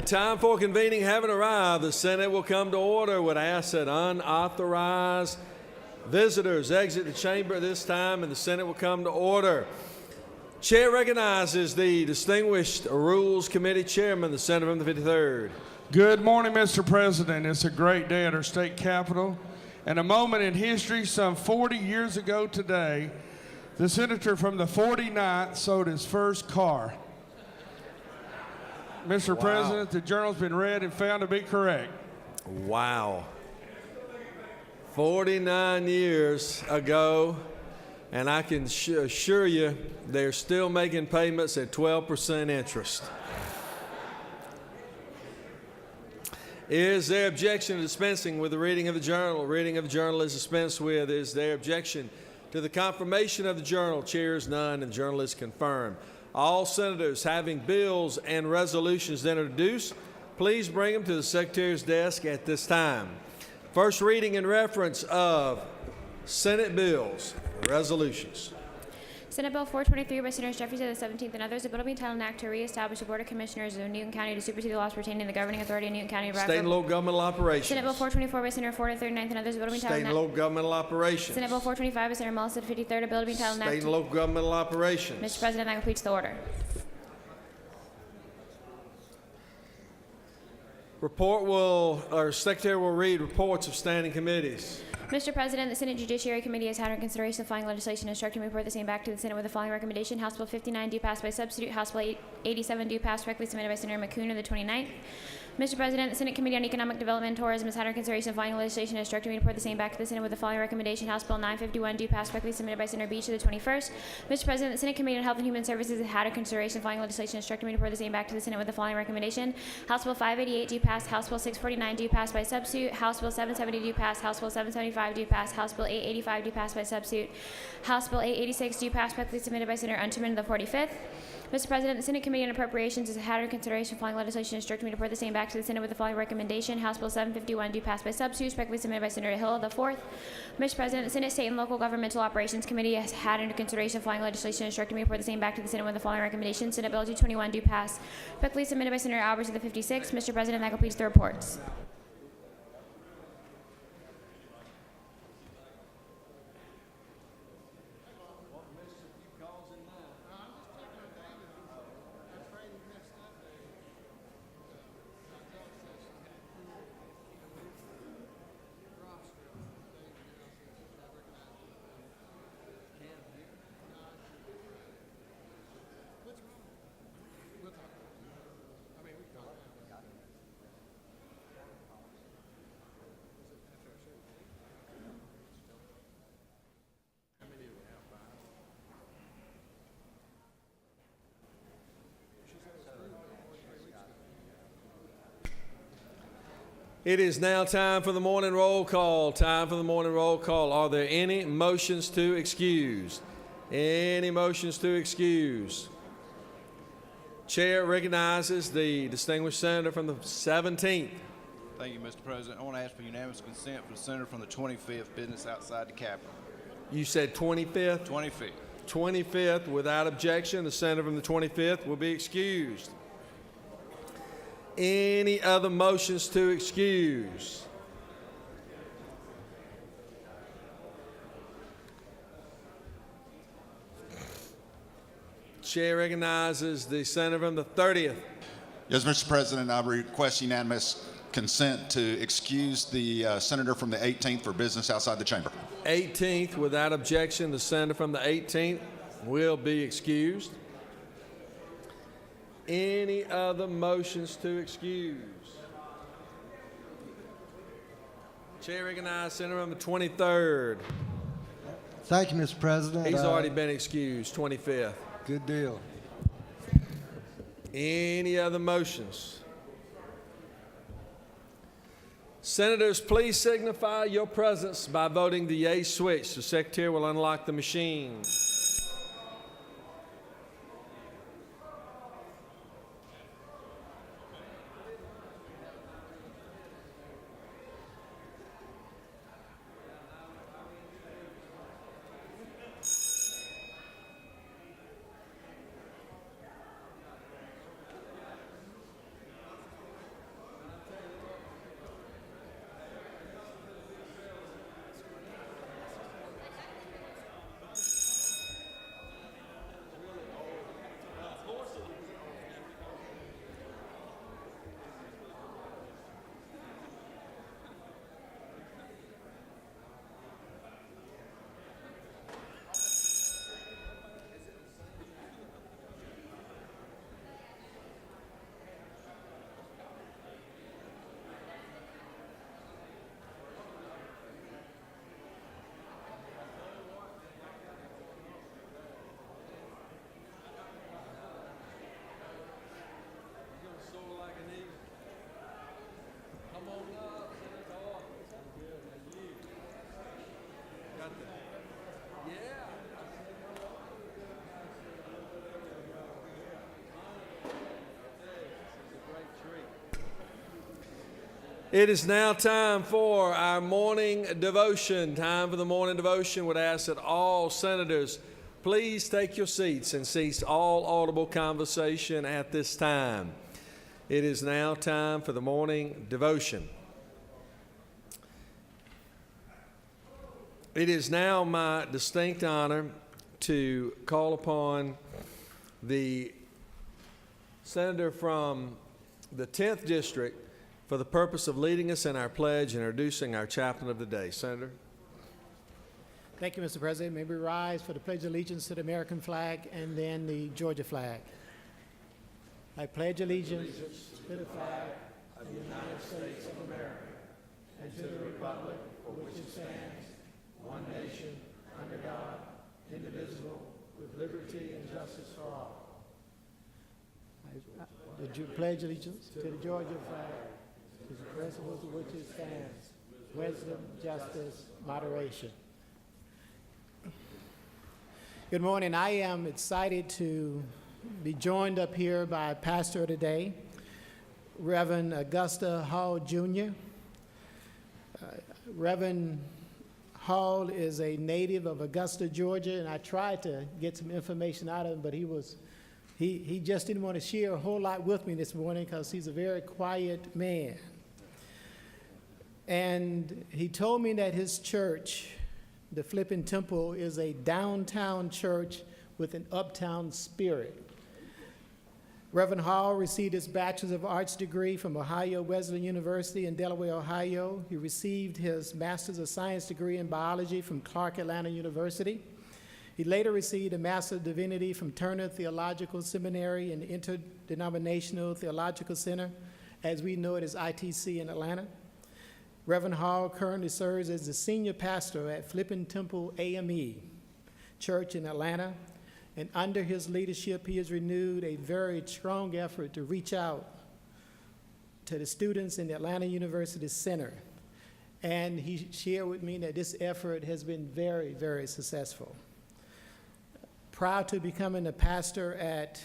Time for convening having arrived. The Senate will come to order. Would ask that unauthorized visitors exit the chamber at this time, and the Senate will come to order. Chair recognizes the distinguished Rules Committee Chairman, the Senator from the 53rd. Good morning, Mr. President. It's a great day at our state capitol and a moment in history. Some 40 years ago today, the senator from the 49th sold his first car. Mr. President, the journal's been read and found to be correct. Wow. 49 years ago, and I can assure you they're still making payments at 12% interest. Is there objection to dispensing with the reading of the journal? Reading of the journal is dispensed with. Is there objection to the confirmation of the journal? Chair is none, and the journal is confirmed. All senators having bills and resolutions to introduce, please bring them to the Secretary's desk at this time. First reading in reference of Senate bills, resolutions. Senate Bill 423 by Senators Jeffries of the 17th and others, a bill to be entitled an act to reestablish the Board of Commissioners of Newton County to supersede the laws pertaining to the governing authority of Newton County. State and local governmental operations. Senate Bill 424 by Senator Ford of the 39th and others, a bill to be entitled State and local governmental operations. Senate Bill 425 by Senator Mullis of the 53rd, a bill to be entitled an act. State and local governmental operations. Mr. President, that completes the order. Secretary will read reports of standing committees. Mr. President, the Senate Judiciary Committee has had in consideration the following legislation, instructing me to report the same back to the Senate with the following recommendation. House Bill 59 due pass by substitute. House Bill 87 due pass directly submitted by Senator McCoon of the 29th. Mr. President, the Senate Committee on Economic Development and Tourism has had in consideration the following legislation, instructing me to report the same back to the Senate with the following recommendation. House Bill 951 due pass directly submitted by Senator Beach of the 21st. Mr. President, the Senate Committee on Health and Human Services has had in consideration the following legislation, instructing me to report the same back to the Senate with the following recommendation. House Bill 588 due pass. House Bill 649 due pass by substitute. House Bill 770 due pass. House Bill 775 due pass. House Bill 885 due pass by substitute. House Bill 886 due pass directly submitted by Senator Unterman of the 45th. Mr. President, the Senate Committee on Appropriations has had in consideration the following legislation, instructing me to report the same back to the Senate with the following recommendation. House Bill 751 due pass by substitute, respectfully submitted by Senator Hill of the 4th. Mr. President, the Senate State and Local Governmental Operations Committee has had under consideration the following legislation, instructing me to report the same back to the Senate with the following recommendation. Senate Bill 221 due pass, respectfully submitted by Senator Albers of the 56th. Mr. President, that completes the reports. It is now time for the morning roll call. Time for the morning roll call. Are there any motions to excuse? Any motions to excuse? Chair recognizes the distinguished senator from the 17th. Thank you, Mr. President. I want to ask for unanimous consent for the senator from the 25th, business outside the Capitol. You said 25th? 25th. 25th, without objection, the senator from the 25th will be excused. Any other motions to excuse? Chair recognizes the senator from the 30th. Yes, Mr. President, I request unanimous consent to excuse the senator from the 18th for business outside the chamber. 18th, without objection, the senator from the 18th will be excused. Any other motions to excuse? Chair recognizes senator from the 23rd. Thank you, Mr. President. He's already been excused, 25th. Good deal. Any other motions? Senators, please signify your presence by voting the yay switch. The Secretary will unlock the machine. It is now time for our morning devotion. Time for the morning devotion. Would ask that all senators please take your seats and cease all audible conversation at this time. It is now time for the morning devotion. It is now my distinct honor to call upon the senator from the 10th District for the purpose of leading us in our pledge and introducing our chaplain of the day. Senator. Thank you, Mr. President. May we rise for the Pledge of Allegiance to the American flag and then the Georgia flag. I pledge allegiance to the flag of the United States of America and to the republic for which it stands, one nation, under God, indivisible, with liberty and justice for all. I pledge allegiance to the Georgia flag, to the principles of which it stands, wisdom, justice, moderation. Good morning. I am excited to be joined up here by pastor today, Reverend Augusta Hall Jr. Reverend Hall is a native of Augusta, Georgia, and I tried to get some information out of him, but he just didn't want to share a whole lot with me this morning because he's a very quiet man. And he told me that his church, the Flippin Temple, is a downtown church with an uptown spirit. Reverend Hall received his Bachelor of Arts degree from Ohio Wesleyan University in Delaware, Ohio. He received his Master's of Science degree in biology from Clark Atlanta University. He later received a Master of Divinity from Turner Theological Seminary and Interdenominational Theological Center, as we know it as ITC in Atlanta. Reverend Hall currently serves as the senior pastor at Flippin Temple AME Church in Atlanta, and under his leadership, he has renewed a very strong effort to reach out to the students in the Atlanta University Center. And he shared with me that this effort has been very, very successful. Prior to becoming a pastor at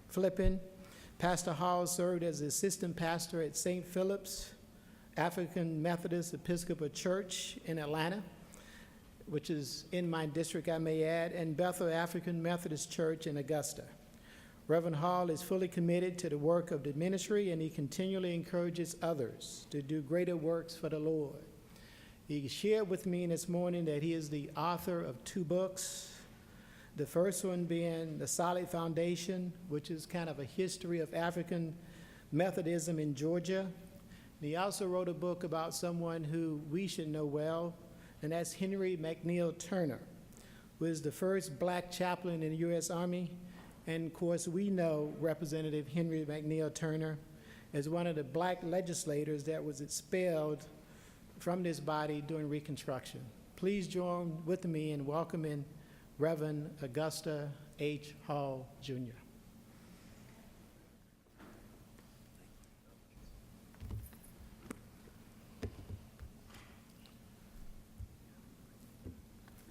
Flippin, Pastor Hall served as assistant pastor at St. Philip's African Methodist Episcopal Church in Atlanta, which is in my district, I may add, and Bethel African Methodist Church in Augusta. Reverend Hall is fully committed to the work of the ministry, and he continually encourages others to do greater works for the Lord. He shared with me this morning that he is the author of 2 books, the first one being The Solid Foundation, which is kind of a history of African Methodism in Georgia. And he also wrote a book about someone who we should know well, and that's Henry McNeil Turner, who is the first black chaplain in the U.S. Army. And of course, we know Representative Henry McNeil Turner as one of the black legislators that was expelled from this body during Reconstruction. Please join with me in welcoming Reverend Augusta H. Hall, Jr.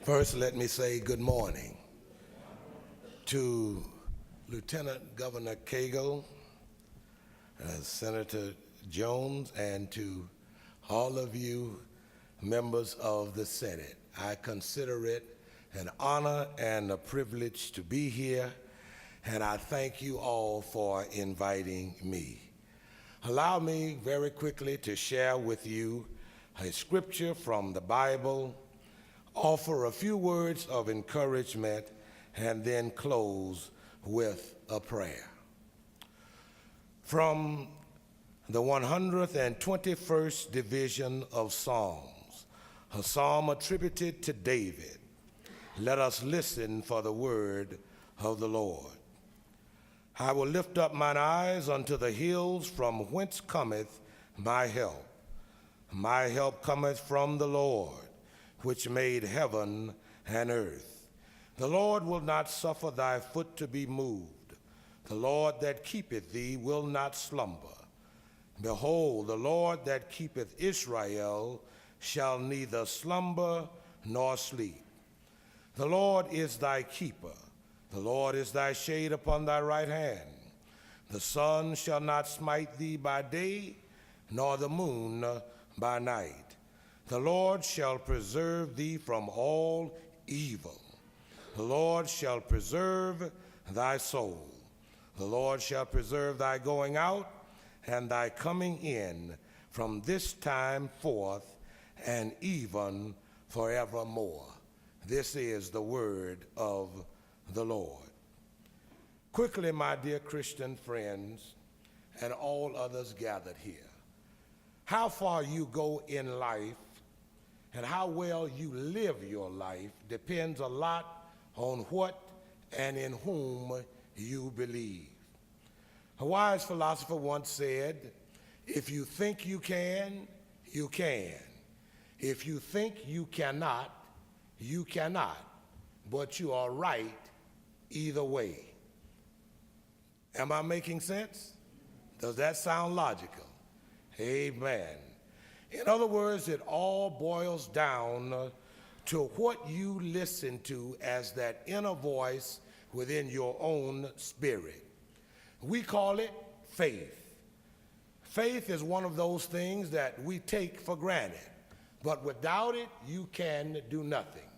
First, let me say good morning to Lieutenant Governor Cagle, Senator Jones, and to all of you members of the Senate. I consider it an honor and a privilege to be here, and I thank you all for inviting me. Allow me very quickly to share with you a scripture from the Bible, offer a few words of encouragement, and then close with a prayer. From the 121st Division of Psalms, a psalm attributed to David, let us listen for the word of the Lord. I will lift up mine eyes unto the hills, from whence cometh my help. My help cometh from the Lord, which made heaven and earth. The Lord will not suffer thy foot to be moved. The Lord that keepeth thee will not slumber. Behold, the Lord that keepeth Israel shall neither slumber nor sleep. The Lord is thy keeper. The Lord is thy shade upon thy right hand. The sun shall not smite thee by day, nor the moon by night. The Lord shall preserve thee from all evil. The Lord shall preserve thy soul. The Lord shall preserve thy going out and thy coming in from this time forth and even forevermore. This is the word of the Lord. Quickly, my dear Christian friends, and all others gathered here, how far you go in life and how well you live your life depends a lot on what and in whom you believe. A wise philosopher once said, if you think you can, you can. If you think you cannot, you cannot. But you are right either way. Am I making sense? Does that sound logical? Amen. In other words, it all boils down to what you listen to as that inner voice within your own spirit. We call it faith. Faith is one of those things that we take for granted, but without it, you can do nothing.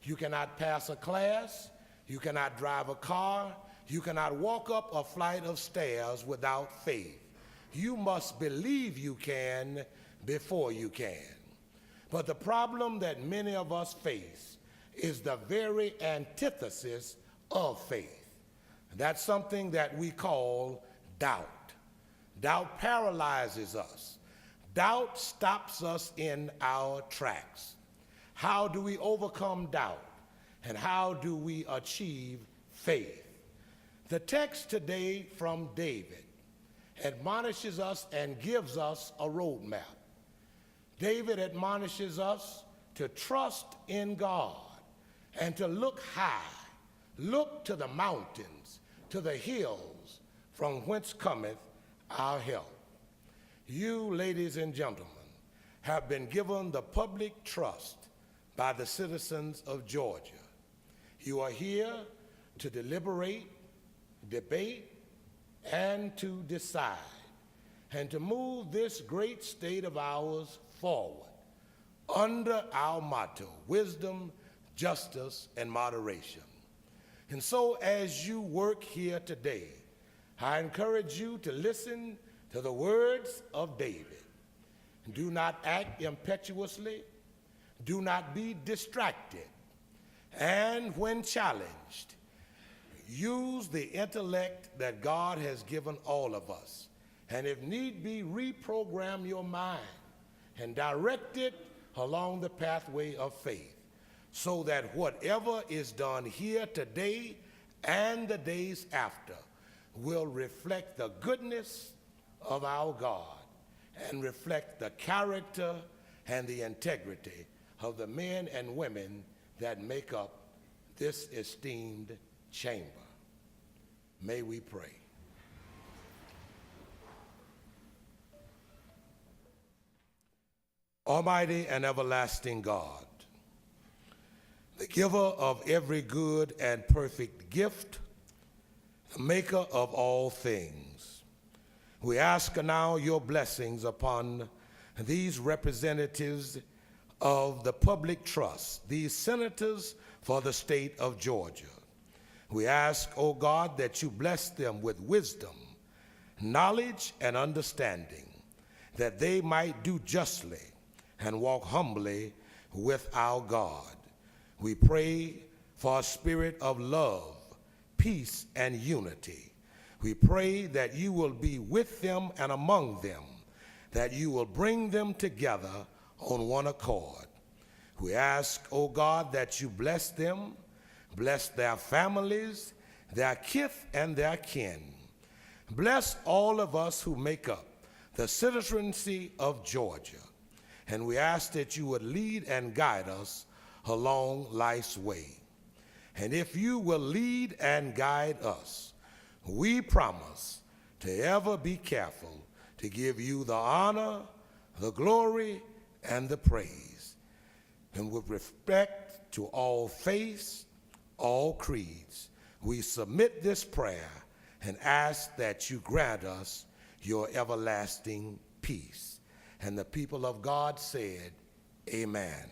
You cannot pass a class, you cannot drive a car, you cannot walk up a flight of stairs without faith. You must believe you can before you can. But the problem that many of us face is the very antithesis of faith. That's something that we call doubt. Doubt paralyzes us. Doubt stops us in our tracks. How do we overcome doubt? And how do we achieve faith? The text today from David admonishes us and gives us a roadmap. David admonishes us to trust in God and to look high, look to the mountains, to the hills from whence cometh our help. You, ladies and gentlemen, have been given the public trust by the citizens of Georgia. You are here to deliberate, debate, and to decide, and to move this great state of ours forward under our motto, wisdom, justice, and moderation. And so as you work here today, I encourage you to listen to the words of David. Do not act impetuously. Do not be distracted. And when challenged, use the intellect that God has given all of us. And if need be, reprogram your mind and direct it along the pathway of faith, so that whatever is done here today and the days after will reflect the goodness of our God and reflect the character and the integrity of the men and women that make up this esteemed chamber. May we pray. Almighty and everlasting God, the giver of every good and perfect gift, the maker of all things, we ask now your blessings upon these representatives of the public trust, these senators for the state of Georgia. We ask, O God, that you bless them with wisdom, knowledge, and understanding, that they might do justly and walk humbly with our God. We pray for a spirit of love, peace, and unity. We pray that you will be with them and among them, that you will bring them together on one accord. We ask, O God, that you bless them, bless their families, their kith and their kin. Bless all of us who make up the citizenry of Georgia. And we ask that you would lead and guide us along life's way. And if you will lead and guide us, we promise to ever be careful to give you the honor, the glory, and the praise. and with respect to all faiths, all creeds, we submit this prayer and ask that you grant us your everlasting peace. And the people of God said, Amen.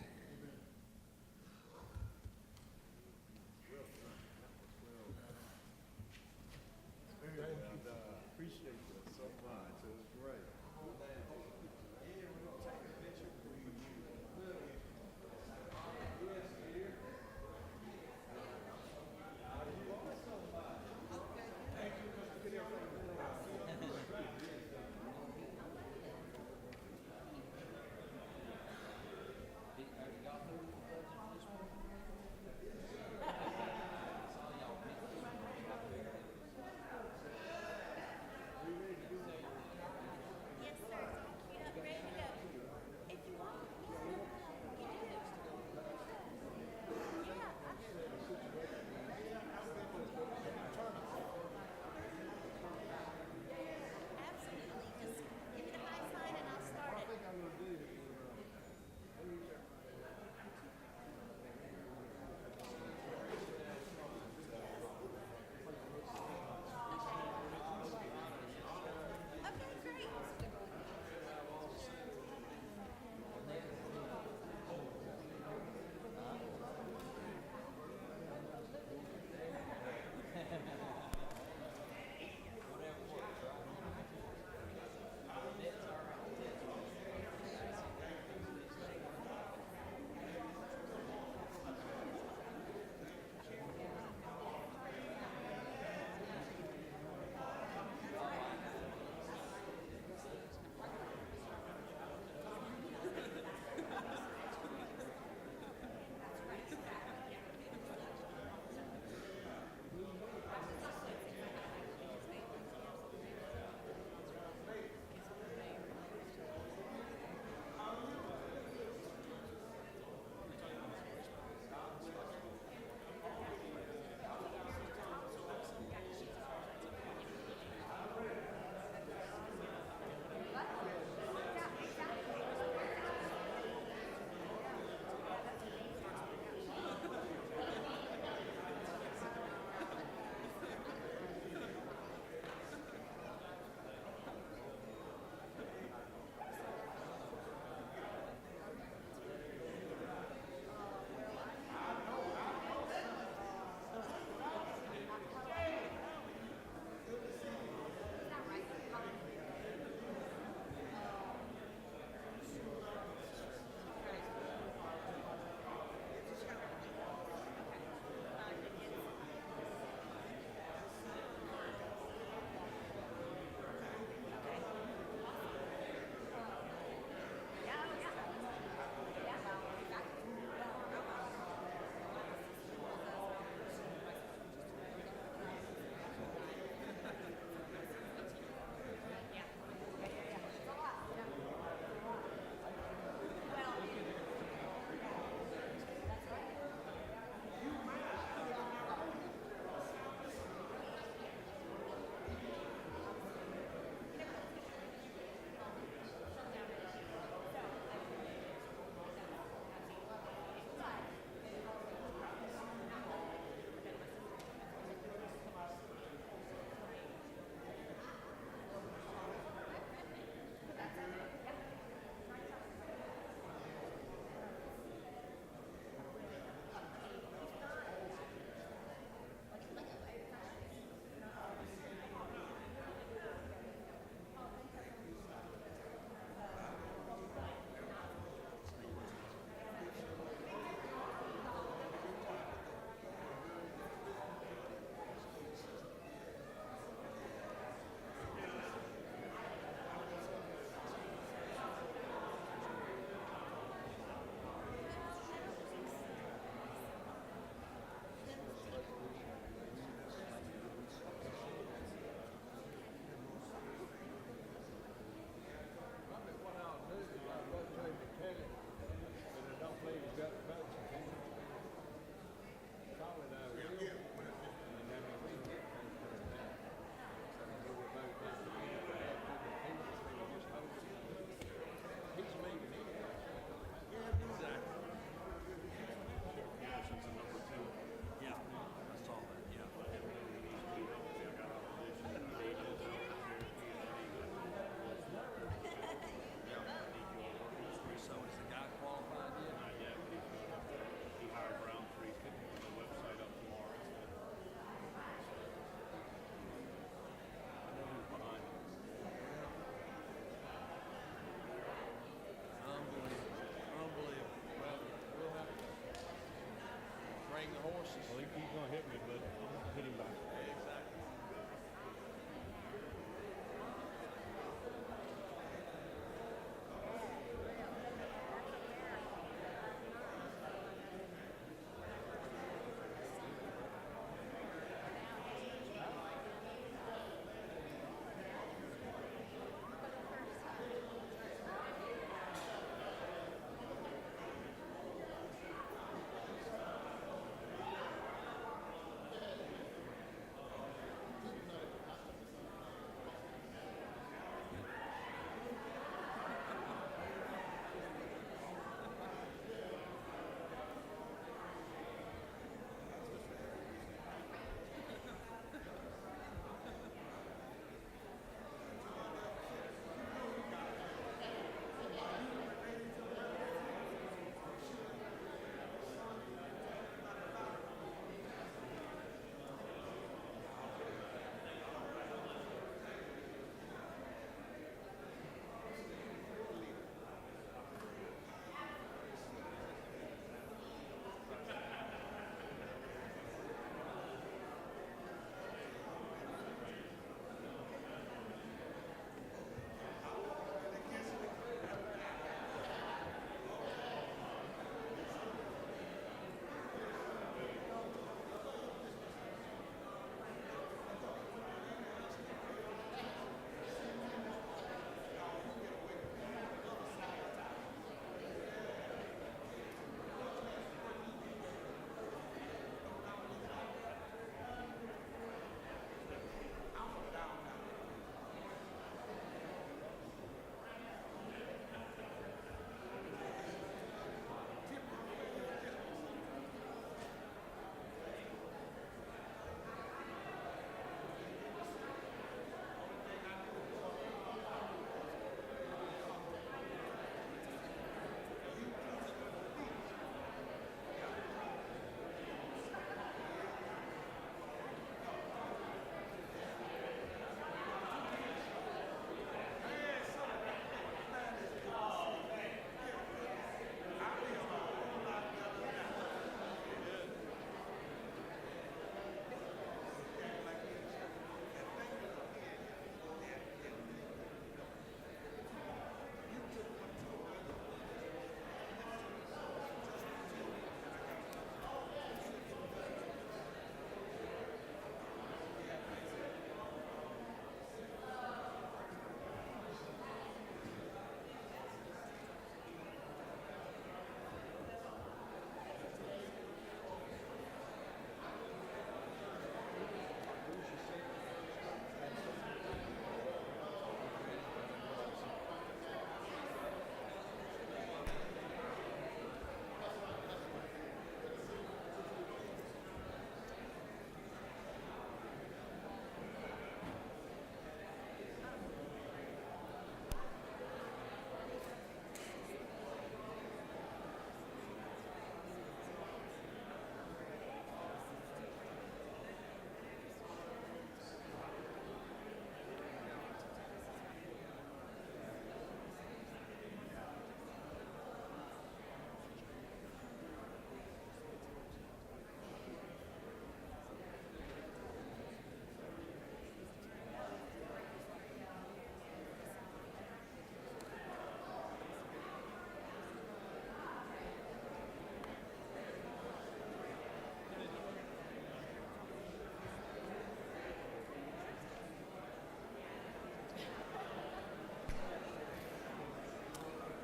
bang the horses. Well, he's gonna hit me, but I'm gonna hit him back.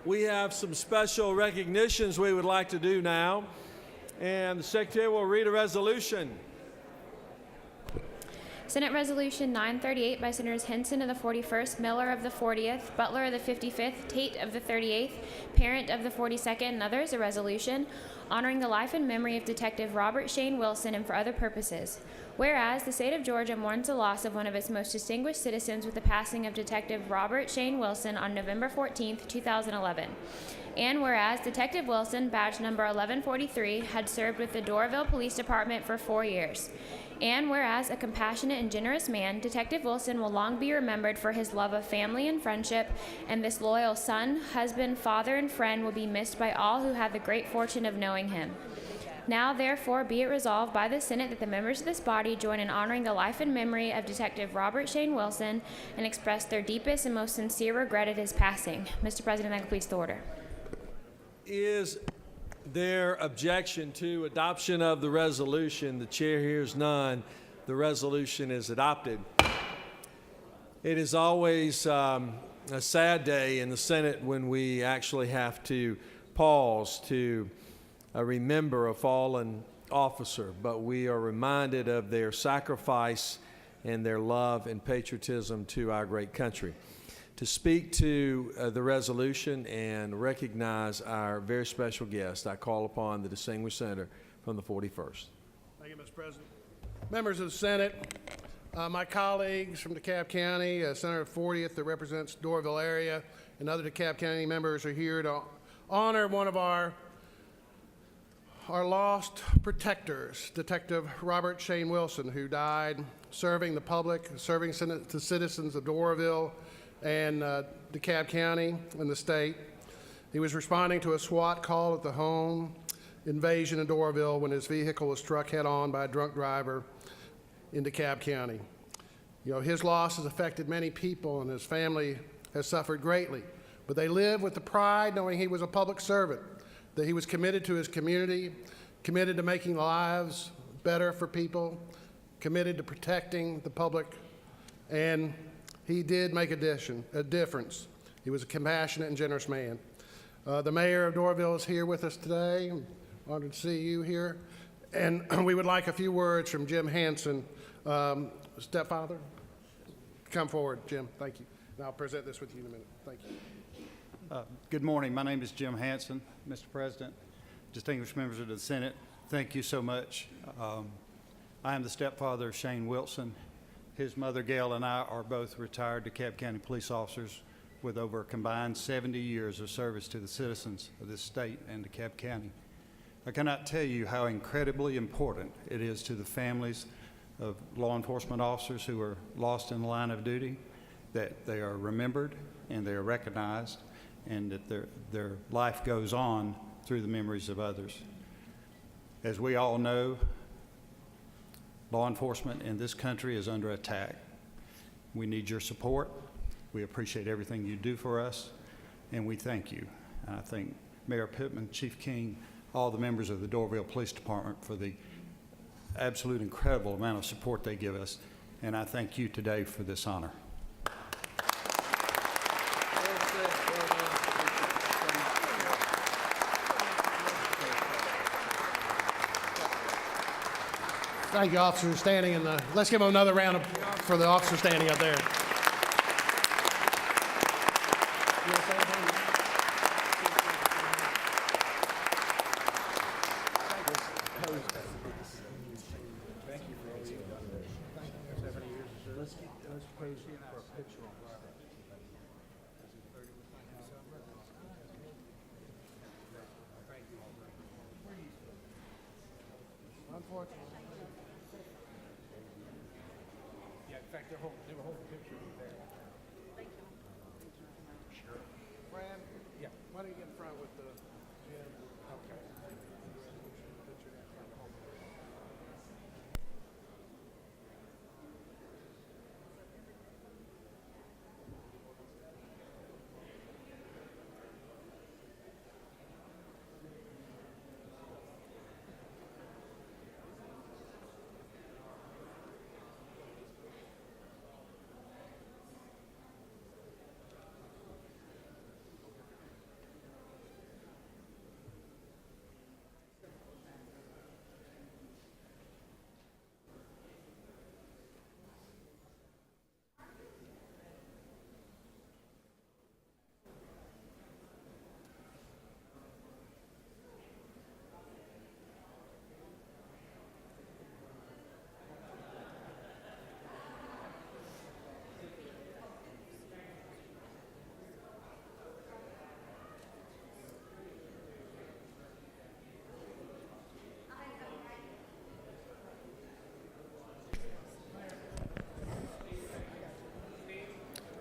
We have some special recognitions we would like to do now, and the Secretary will read a resolution. Senate Resolution 938 by Senators Henson of the 41st, Miller of the 40th, Butler of the 55th, Tate of the 38th, Parent of the 42nd, and others, a resolution honoring the life and memory of Detective Robert Shane Wilson and for other purposes. Whereas the state of Georgia mourns the loss of one of its most distinguished citizens with the passing of Detective Robert Shane Wilson on November 14, 2011. And whereas Detective Wilson, badge number 1143, had served with the Doraville Police Department for 4 years. And whereas a compassionate and generous man, Detective Wilson will long be remembered for his love of family and friendship, and this loyal son, husband, father, and friend will be missed by all who had the great fortune of knowing him. Now, therefore, be it resolved by the Senate that the members of this body join in honoring the life and memory of Detective Robert Shane Wilson and express their deepest and most sincere regret at his passing. Mr. President, that completes the order. Is there objection to adoption of the resolution? The chair hears none. The resolution is adopted. It is always a sad day in the Senate when we actually have to pause to remember a fallen officer, but we are reminded of their sacrifice and their love and patriotism to our great country. To speak to the resolution and recognize our very special guest, I call upon the distinguished senator from the 41st. Thank you, Mr. President. Members of the Senate, my colleagues from DeKalb County, Senator 40th that represents Doraville area, and other DeKalb County members are here to honor one of our lost protectors, Detective Robert Shane Wilson, who died serving the public, serving the citizens of Doraville and DeKalb County and the state. He was responding to a SWAT call at the home invasion in Doraville when his vehicle was struck head-on by a drunk driver in DeKalb County. You know, his loss has affected many people, and his family has suffered greatly. But they live with the pride knowing he was a public servant, that he was committed to his community, committed to making lives better for people, committed to protecting the public, and he did make a difference. He was a compassionate and generous man. The mayor of Doraville is here with us today. I'm honored to see you here. And we would like a few words from Jim Hanson, stepfather. Come forward, Jim. Thank you. And I'll present this with you in a minute. Thank you. Good morning. My name is Jim Hanson, Mr. President, distinguished members of the Senate. Thank you so much. I am the stepfather of Shane Wilson. His mother, Gail, and I are both retired DeKalb County police officers with over a combined 70 years of service to the citizens of this state and DeKalb County. I cannot tell you how incredibly important it is to the families of law enforcement officers who are lost in the line of duty that they are remembered and they are recognized, and that their life goes on through the memories of others. As we all know, law enforcement in this country is under attack. We need your support. We appreciate everything you do for us, and we thank you. And I thank Mayor Pittman, Chief King, all the members of the Doraville Police Department for the absolute incredible amount of support they give us, and I thank you today for this honor. Thank you, officers standing in the, let's give them another round for the officers standing up there. Yeah, in fact, they were holding a picture there. Sure. Fran, yeah, why don't you get in front with the Jim? Okay. Picture in front of the whole picture.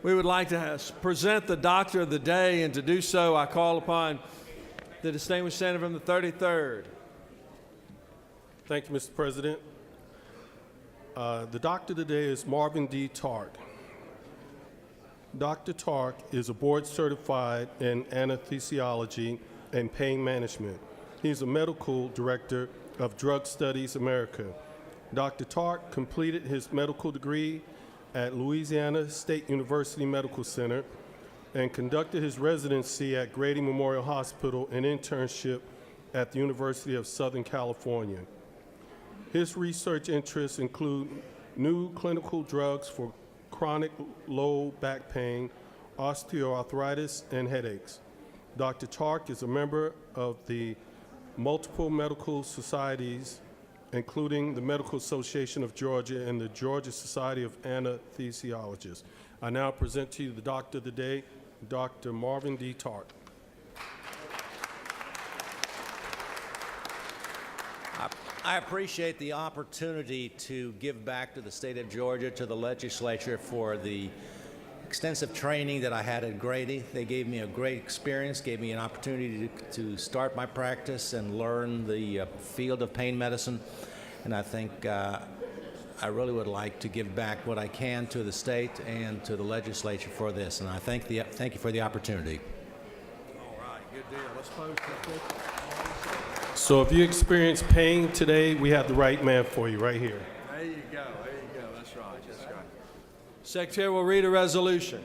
We would like to present the Doctor of the Day, and to do so, I call upon the distinguished senator from the 33rd. Thank you, Mr. President. The doctor today is Marvin D. Tark. Dr. Tark is a board certified in anesthesiology and pain management. He's a medical director of Drug Studies America. Dr. Tark completed his medical degree at Louisiana State University Medical Center and conducted his residency at Grady Memorial Hospital and internship at the University of Southern California. His research interests include new clinical drugs for chronic low back pain, osteoarthritis, and headaches. Dr. Tark is a member of the multiple medical societies, including the Medical Association of Georgia and the Georgia Society of Anesthesiologists. I now present to you the doctor of the day, Dr. Marvin D. Tark. I appreciate the opportunity to give back to the state of Georgia, to the legislature, for the extensive training that I had at Grady. They gave me a great experience, gave me an opportunity to start my practice and learn the field of pain medicine. And I think I really would like to give back what I can to the state and to the legislature for this. And I thank you for the opportunity. All right, good deal. Let's post that. So if you experience pain today, we have the right man for you right here. There you go. That's right. Secretary will read a resolution.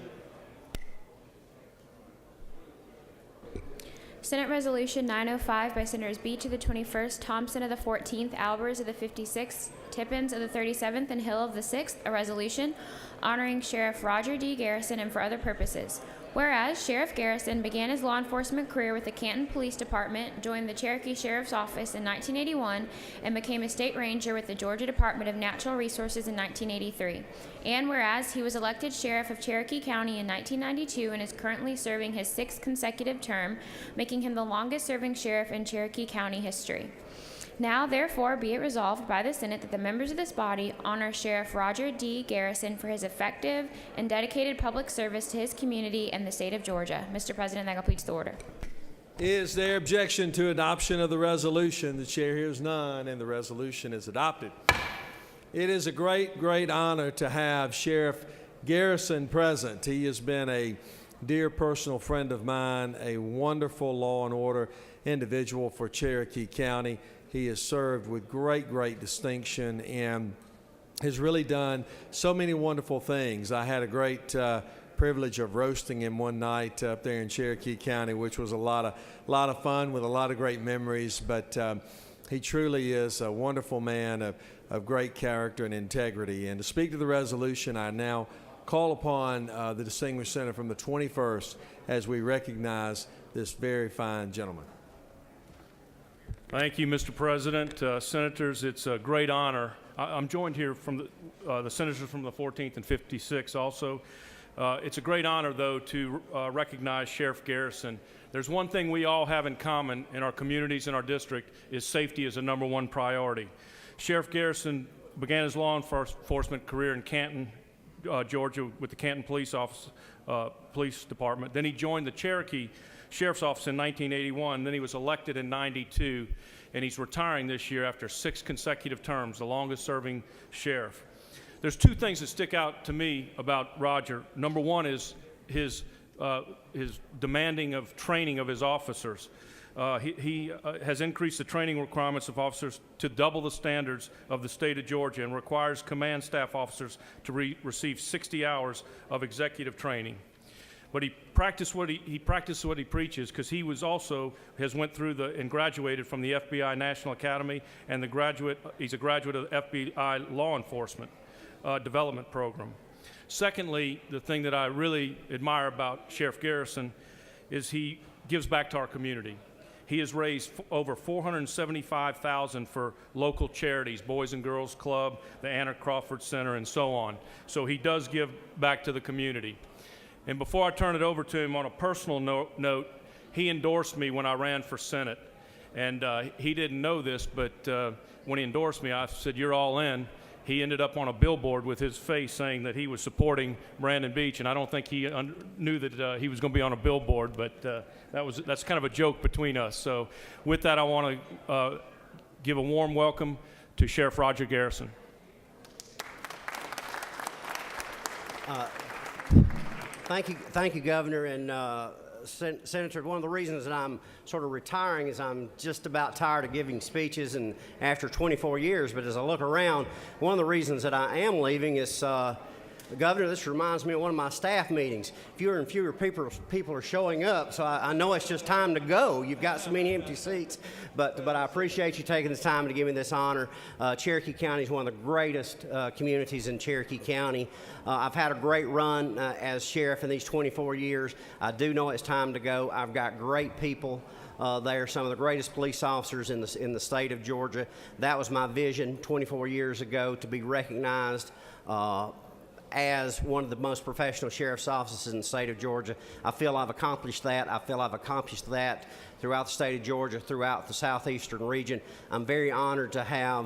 Senate Resolution 905 by Senators Beach of the 21st, Thompson of the 14th, Albers of the 56th, Tippins of the 37th, and Hill of the 6th, a resolution honoring Sheriff Roger D. Garrison and for other purposes. Whereas Sheriff Garrison began his law enforcement career with the Canton Police Department, joined the Cherokee Sheriff's Office in 1981, and became a state ranger with the Georgia Department of Natural Resources in 1983. And whereas he was elected Sheriff of Cherokee County in 1992 and is currently serving his 6th consecutive term, making him the longest-serving sheriff in Cherokee County history. Now, therefore, be it resolved by the Senate that the members of this body honor Sheriff Roger D. Garrison for his effective and dedicated public service to his community and the state of Georgia. Mr. President, that completes the order. Is there objection to adoption of the resolution? The chair hears none, and the resolution is adopted. It is a great, great honor to have Sheriff Garrison present. He has been a dear personal friend of mine, a wonderful law and order individual for Cherokee County. He has served with great, great distinction and has really done so many wonderful things. I had a great privilege of roasting him one night up there in Cherokee County, which was a lot of fun with a lot of great memories. But he truly is a wonderful man of great character and integrity. And to speak to the resolution, I now call upon the distinguished senator from the 21st as we recognize this very fine gentleman. Thank you, Mr. President. Senators, it's a great honor. I'm joined here from the senators from the 14th and 56th also. It's a great honor, though, to recognize Sheriff Garrison. There's one thing we all have in common in our communities and our district is safety is a #1 priority. Sheriff Garrison began his law enforcement career in Canton, Georgia, with the Canton Police Department. Then he joined the Cherokee Sheriff's Office in 1981. Then he was elected in 92, and he's retiring this year after 6 consecutive terms, the longest-serving sheriff. There's 2 things that stick out to me about Roger. Number one is his demanding of training of his officers. He has increased the training requirements of officers to double the standards of the state of Georgia and requires command staff officers to receive 60 hours of executive training. But he practiced what he preaches, because he has went through and graduated from the FBI National Academy, and he's a graduate of the FBI Law Enforcement Development Program. Secondly, the thing that I really admire about Sheriff Garrison is he gives back to our community. He has raised over $475,000 for local charities, Boys and Girls Club, the Anna Crawford Center, and so on. So he does give back to the community. And before I turn it over to him, on a personal note, he endorsed me when I ran for Senate. And he didn't know this, but when he endorsed me, I said, "You're all in." He ended up on a billboard with his face saying that he was supporting Brandon Beach, and I don't think he knew that he was going to be on a billboard, but that's kind of a joke between us. So with that, I want to give a warm welcome to Sheriff Roger Garrison. Thank you, Governor. And Senator, one of the reasons that I'm sort of retiring is I'm just about tired of giving speeches and after 24 years. But as I look around, one of the reasons that I am leaving is, Governor, this reminds me of one of my staff meetings. Fewer and fewer people are showing up, so I know it's just time to go. You've got so many empty seats, but I appreciate you taking the time to give me this honor. Cherokee County is one of the greatest communities in Cherokee County. I've had a great run as sheriff in these 24 years. I do know it's time to go. I've got great people there, some of the greatest police officers in the state of Georgia. That was my vision 24 years ago, to be recognized as one of the most professional sheriff's offices in the state of Georgia. I feel I've accomplished that. I feel I've accomplished that throughout the state of Georgia, throughout the southeastern region. I'm very honored to have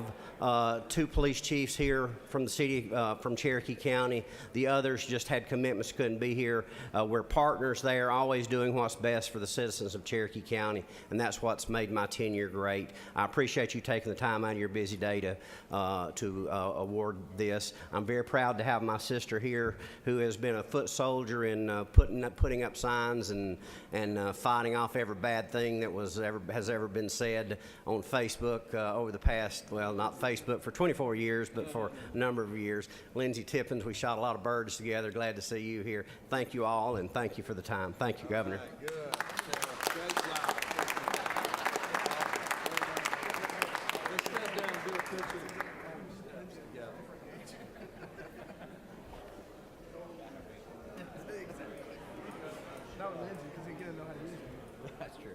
2 police chiefs here from the city, from Cherokee County. The others just had commitments, couldn't be here. We're partners there, always doing what's best for the citizens of Cherokee County, and that's what's made my tenure great. I appreciate you taking the time out of your busy day to award this. I'm very proud to have my sister here, who has been a foot soldier in putting up signs and fighting off every bad thing that has ever been said on Facebook over the past, well, not Facebook for 24 years, but for a number of years. Lindsay Tippins, we shot a lot of birds together. Glad to see you here. Thank you all, and thank you for the time. Thank you, Governor. Good. Great job. Let's step down and do a picture. Not with Lindsay, because he didn't know how to use it. That's true.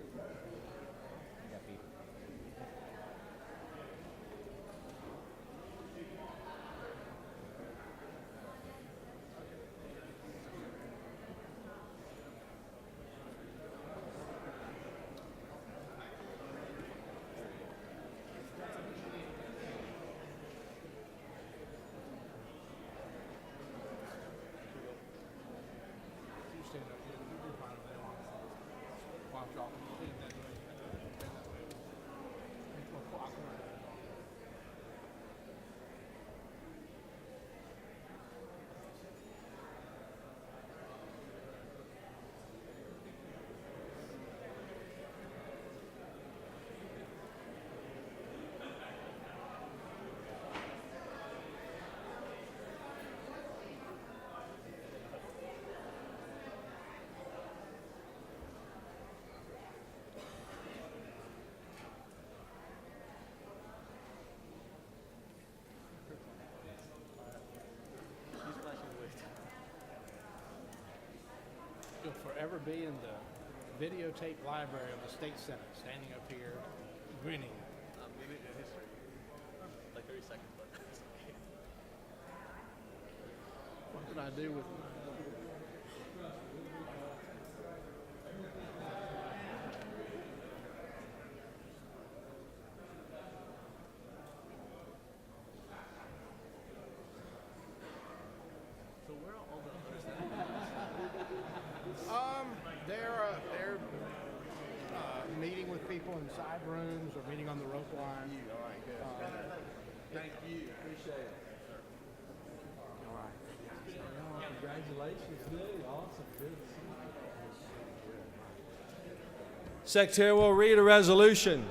You'll forever be in the videotape library of the state senate, standing up here, grinning. I'm giving it history. Like 30 seconds, but What did I do with so where are all the others at? They're meeting with people in side rooms or meeting on the rope line. All right, good. Thank you. Appreciate it. All right. Congratulations, dude. Awesome. Good to see you. Secretary will read a resolution.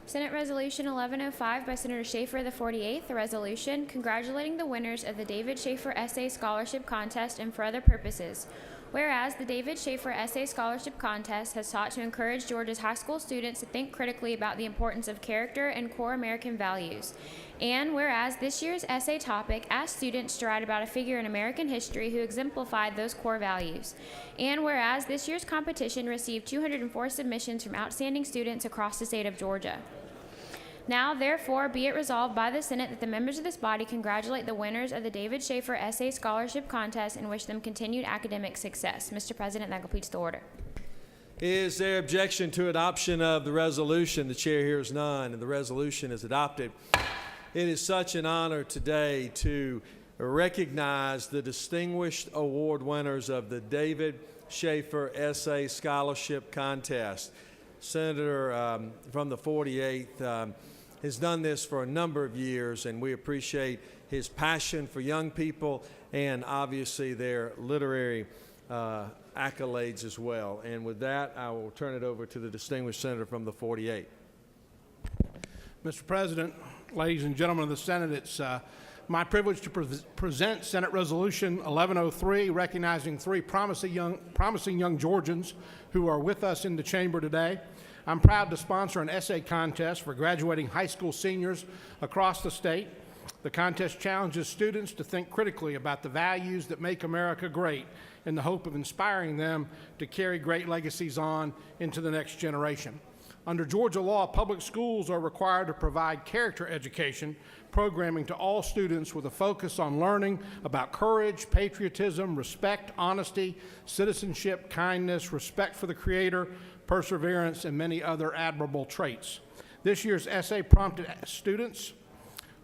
Senate Resolution 1105 by Senator Schaefer of the 48th, a resolution congratulating the winners of the David Schaefer Essay Scholarship Contest and for other purposes. Whereas the David Schaefer Essay Scholarship Contest has sought to encourage Georgia's high school students to think critically about the importance of character and core American values. And whereas this year's essay topic asked students to write about a figure in American history who exemplified those core values. And whereas this year's competition received 204 submissions from outstanding students across the state of Georgia. Now, therefore, be it resolved by the Senate that the members of this body congratulate the winners of the David Schaefer Essay Scholarship Contest and wish them continued academic success. Mr. President, that completes the order. Is there objection to adoption of the resolution? The chair hears none, and the resolution is adopted. It is such an honor today to recognize the distinguished award winners of the David Schaefer Essay Scholarship Contest. Senator from the 48th, has done this for a number of years, and we appreciate his passion for young people and obviously their literary accolades as well. And with that, I will turn it over to the distinguished senator from the 48th. Mr. President, ladies and gentlemen of the Senate, it's my privilege to present Senate Resolution 1103, recognizing three promising young Georgians who are with us in the chamber today. I'm proud to sponsor an essay contest for graduating high school seniors across the state. The contest challenges students to think critically about the values that make America great in the hope of inspiring them to carry great legacies on into the next generation. Under Georgia law, public schools are required to provide character education programming to all students with a focus on learning about courage, patriotism, respect, honesty, citizenship, kindness, respect for the Creator, perseverance, and many other admirable traits. This year's essay prompted students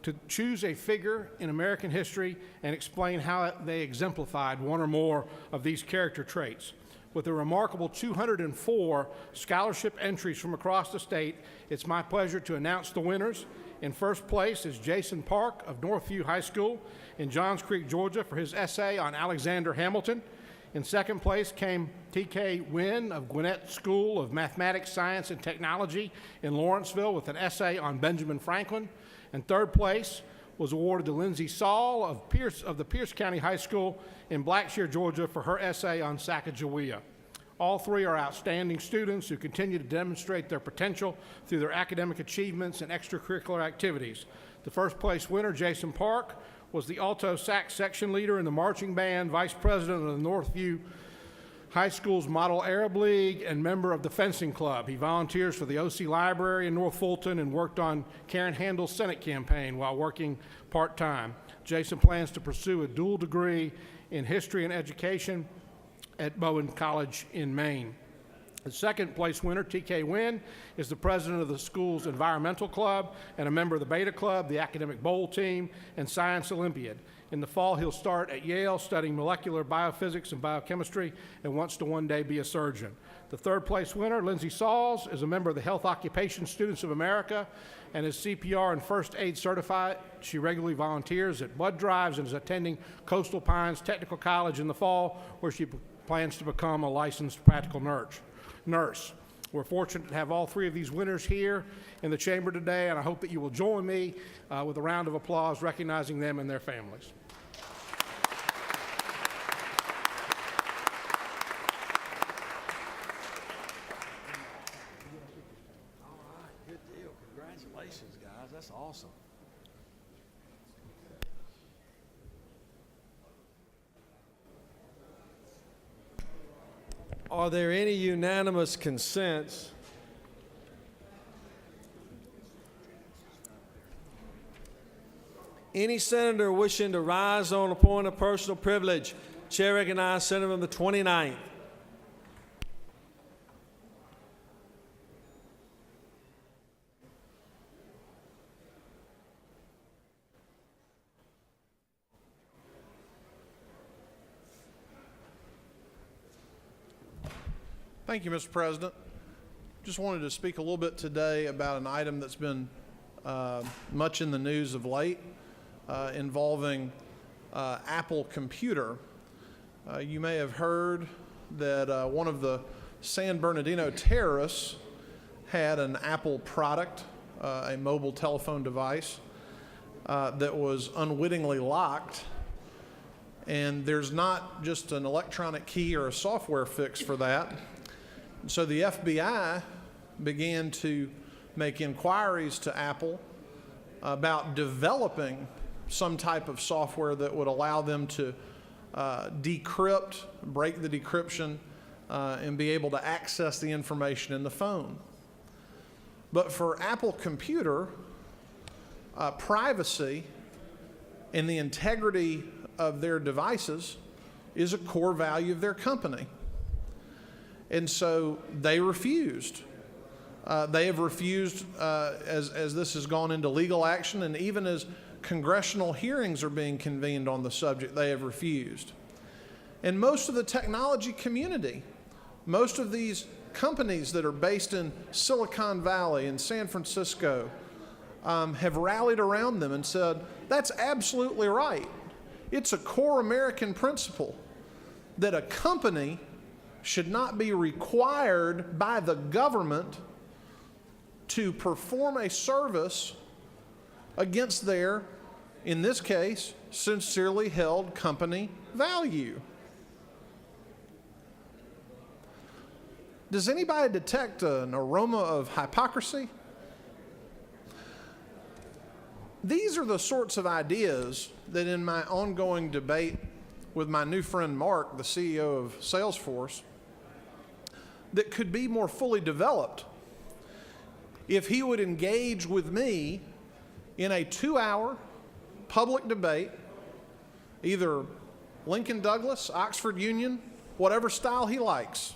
to choose a figure in American history and explain how they exemplified one or more of these character traits. With a remarkable 204 scholarship entries from across the state, it's my pleasure to announce the winners. In first place is Jason Park of Northview High School in Johns Creek, Georgia, for his essay on Alexander Hamilton. In second place came T.K. Wynn of Gwinnett School of Mathematics, Science, and Technology in Lawrenceville with an essay on Benjamin Franklin. And third place was awarded to Lindsay Saul of the Pierce County High School in Blackshear, Georgia, for her essay on Sacagawea. All three are outstanding students who continue to demonstrate their potential through their academic achievements and extracurricular activities. The first place winner, Jason Park, was the alto sax section leader in the marching band, vice president of the Northview High School's Model Arab League, and member of the fencing club. He volunteers for the OC Library in North Fulton and worked on Karen Handel's Senate campaign while working part-time. Jason plans to pursue a dual degree in history and education at Bowen College in Maine. The second place winner, T.K. Wynn, is the president of the school's environmental club and a member of the Beta Club, the academic bowl team, and Science Olympiad. In the fall, he'll start at Yale studying molecular biophysics and biochemistry and wants to one day be a surgeon. The third place winner, Lindsay Sauls, is a member of the Health Occupation Students of America and is CPR and first aid certified. She regularly volunteers at blood drives and is attending Coastal Pines Technical College in the fall, where she plans to become a licensed practical nurse. We're fortunate to have all three of these winners here in the chamber today, and I hope that you will join me with a round of applause recognizing them and their families. Good deal. Congratulations, guys. That's awesome. Are there any unanimous consents? Any senator wishing to rise on a point of personal privilege? Chair recognizes Senator from the 29th. Thank you, Mr. President. Just wanted to speak a little bit today about an item that's been much in the news of late involving Apple Computer. You may have heard that one of the San Bernardino terrorists had an Apple product, a mobile telephone device, that was unwittingly locked. And there's not just an electronic key or a software fix for that. So the FBI began to make inquiries to Apple about developing some type of software that would allow them to decrypt, break the decryption, and be able to access the information in the phone. But for Apple Computer, privacy and the integrity of their devices is a core value of their company. And so they refused. They have refused as this has gone into legal action, and even as congressional hearings are being convened on the subject, they have refused. And most of the technology community, most of these companies that are based in Silicon Valley and San Francisco, have rallied around them and said, that's absolutely right. It's a core American principle that a company should not be required by the government to perform a service against their, in this case, sincerely held company value. Does anybody detect an aroma of hypocrisy? These are the sorts of ideas that in my ongoing debate with my new friend Mark, the CEO of Salesforce, that could be more fully developed if he would engage with me in a 2-hour public debate, either Lincoln Douglas, Oxford Union, whatever style he likes.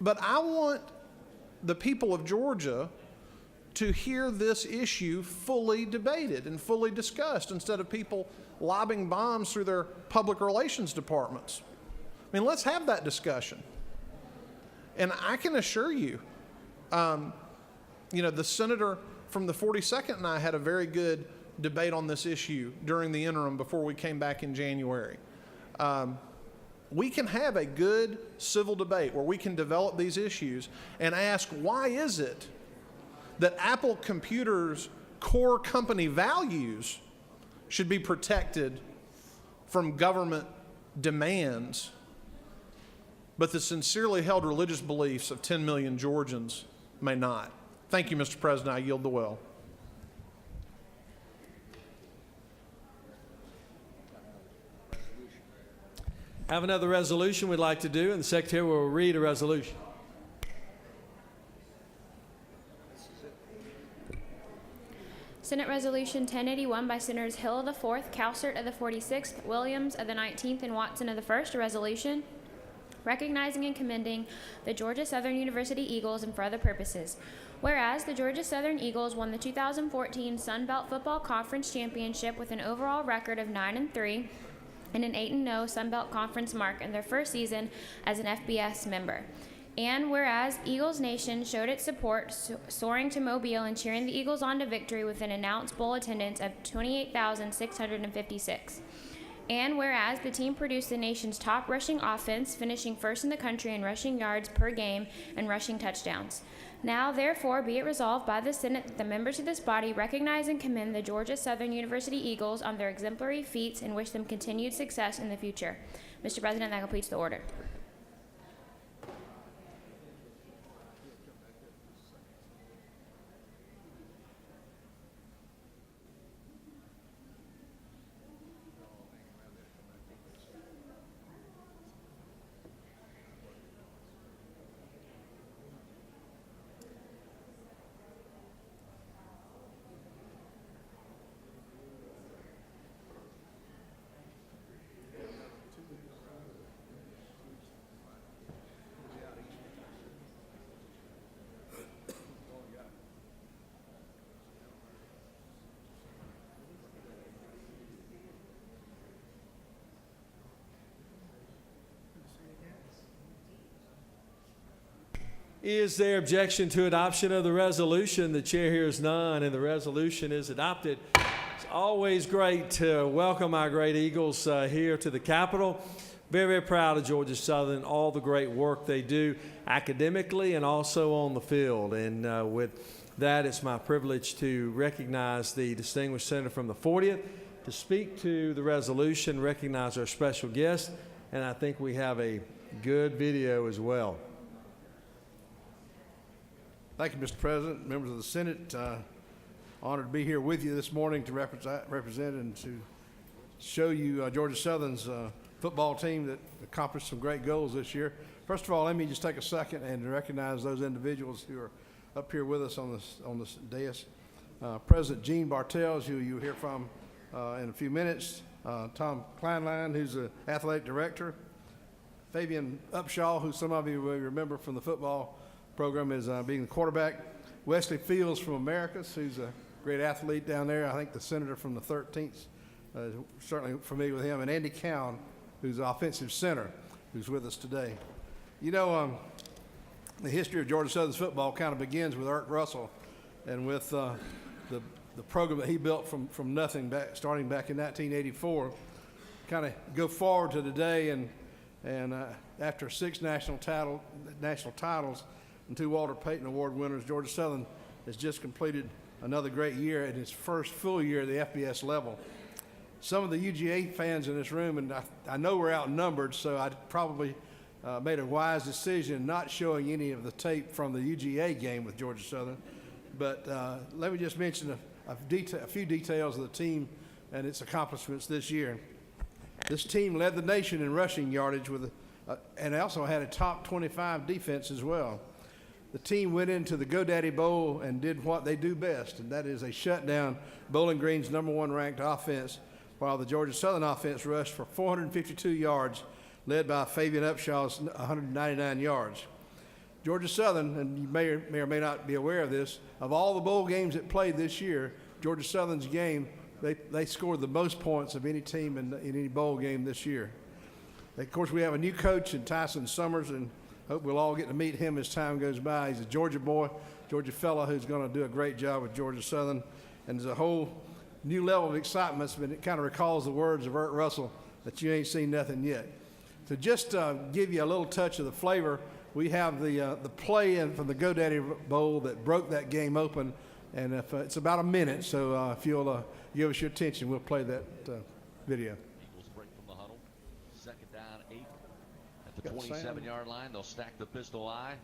But I want the people of Georgia to hear this issue fully debated and fully discussed instead of people lobbing bombs through their public relations departments. I mean, let's have that discussion. And I can assure you, the senator from the 42nd and I had a very good debate on this issue during the interim before we came back in January. We can have a good civil debate where we can develop these issues and ask, why is it that Apple Computer's core company values should be protected from government demands, but the sincerely held religious beliefs of 10 million Georgians may not? Thank you, Mr. President. I yield the well. I have another resolution we'd like to do, and the Secretary will read a resolution. Senate Resolution 1081 by Senators Hill of the 4th, Cowsert of the 46th, Williams of the 19th, and Watson of the 1st, a resolution recognizing and commending the Georgia Southern University Eagles and for other purposes. Whereas the Georgia Southern Eagles won the 2014 Sun Belt Football Conference Championship with an overall record of 9-3 and an 8-0 Sun Belt Conference mark in their first season as an FBS member. And whereas Eagles Nation showed its support, soaring to Mobile and cheering the Eagles on to victory with an announced bowl attendance of 28,656. And whereas the team produced the nation's top rushing offense, finishing first in the country in rushing yards per game and rushing touchdowns. Now, therefore, be it resolved by the Senate that the members of this body recognize and commend the Georgia Southern University Eagles on their exemplary feats and wish them continued success in the future. Mr. President, that completes the order. Is there objection to adoption of the resolution? The chair hears none, and the resolution is adopted. It's always great to welcome our great Eagles here to the Capitol. Very, very proud of Georgia Southern, all the great work they do academically and also on the field. And with that, it's my privilege to recognize the distinguished senator from the 40th to speak to the resolution, recognize our special guest, and I think we have a good video as well. Thank you, Mr. President, members of the Senate. Honored to be here with you this morning to represent and to show you Georgia Southern's football team that accomplished some great goals this year. First of all, let me just take a second and recognize those individuals who are up here with us on this dais. President Gene Bartels, who you'll hear from in a few minutes. Tom Kleinlein, who's the athletic director. Fabian Upshaw, who some of you will remember from the football program is being the quarterback. Wesley Fields from Americas, who's a great athlete down there. I think the senator from the 13th, certainly familiar with him. And Andy Cowan, who's the offensive center, who's with us today. You know, the history of Georgia Southern's football kind of begins with Eric Russell and with the program that he built from nothing starting back in 1984, kind of go forward to today, and after 6 national titles and 2 Walter Payton Award winners, Georgia Southern has just completed another great year in its first full year at the FBS level. Some of the UGA fans in this room, and I know we're outnumbered, so I probably made a wise decision not showing any of the tape from the UGA game with Georgia Southern. But let me just mention a few details of the team and its accomplishments this year. This team led the nation in rushing yardage and also had a top 25 defense as well. The team went into the GoDaddy Bowl and did what they do best, and that is they shut down Bowling Green's #1 ranked offense, while the Georgia Southern offense rushed for 452 yards, led by Fabian Upshaw's 199 yards. Georgia Southern, and you may or may not be aware of this, of all the bowl games that played this year, Georgia Southern's game, they scored the most points of any team in any bowl game this year. Of course, we have a new coach in Tyson Summers, and hope we'll all get to meet him as time goes by. He's a Georgia boy, Georgia fellow who's going to do a great job with Georgia Southern, and there's a whole new level of excitement, but it kind of recalls the words of Ert Russell that you ain't seen nothing yet. To just give you a little touch of the flavor, we have the play-in from the GoDaddy Bowl that broke that game open, and if it's about a minute, so if you'll give us your attention, we'll play that video. Eagles break from the huddle. 2nd down, 8 at the 27-yard line. They'll stack the pistol eye.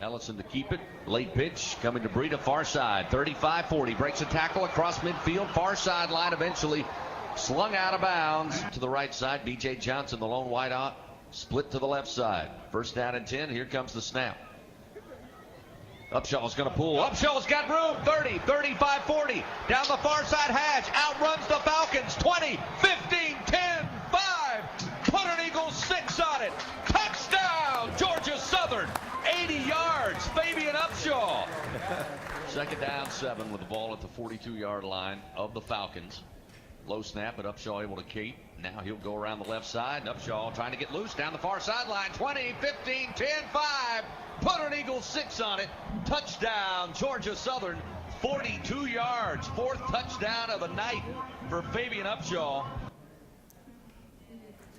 Ellison to keep it. Late pitch coming to Breida, far side. 35-40. Breaks a tackle across midfield. Far sideline eventually slung out of bounds to the right side. B.J. Johnson, the lone wideout, split to the left side. 1st down and 10. Here comes the snap. Upshaw's going to pull. Upshaw's got room. 30, 35, 40. Down the far side hash. Outruns the Falcons. 20, 15, 10, 5. Put an Eagles 6 on it. Touchdown, Georgia Southern. 80 yards. Fabian Upshaw. 2nd down, 7 with the ball at the 42-yard line of the Falcons. Low snap, but Upshaw able to keep. Now he'll go around the left side. Upshaw trying to get loose down the far sideline. 20, 15, 10, 5. Put an Eagles 6 on it. Touchdown, Georgia Southern. 42 yards. 4th touchdown of the night for Fabian Upshaw.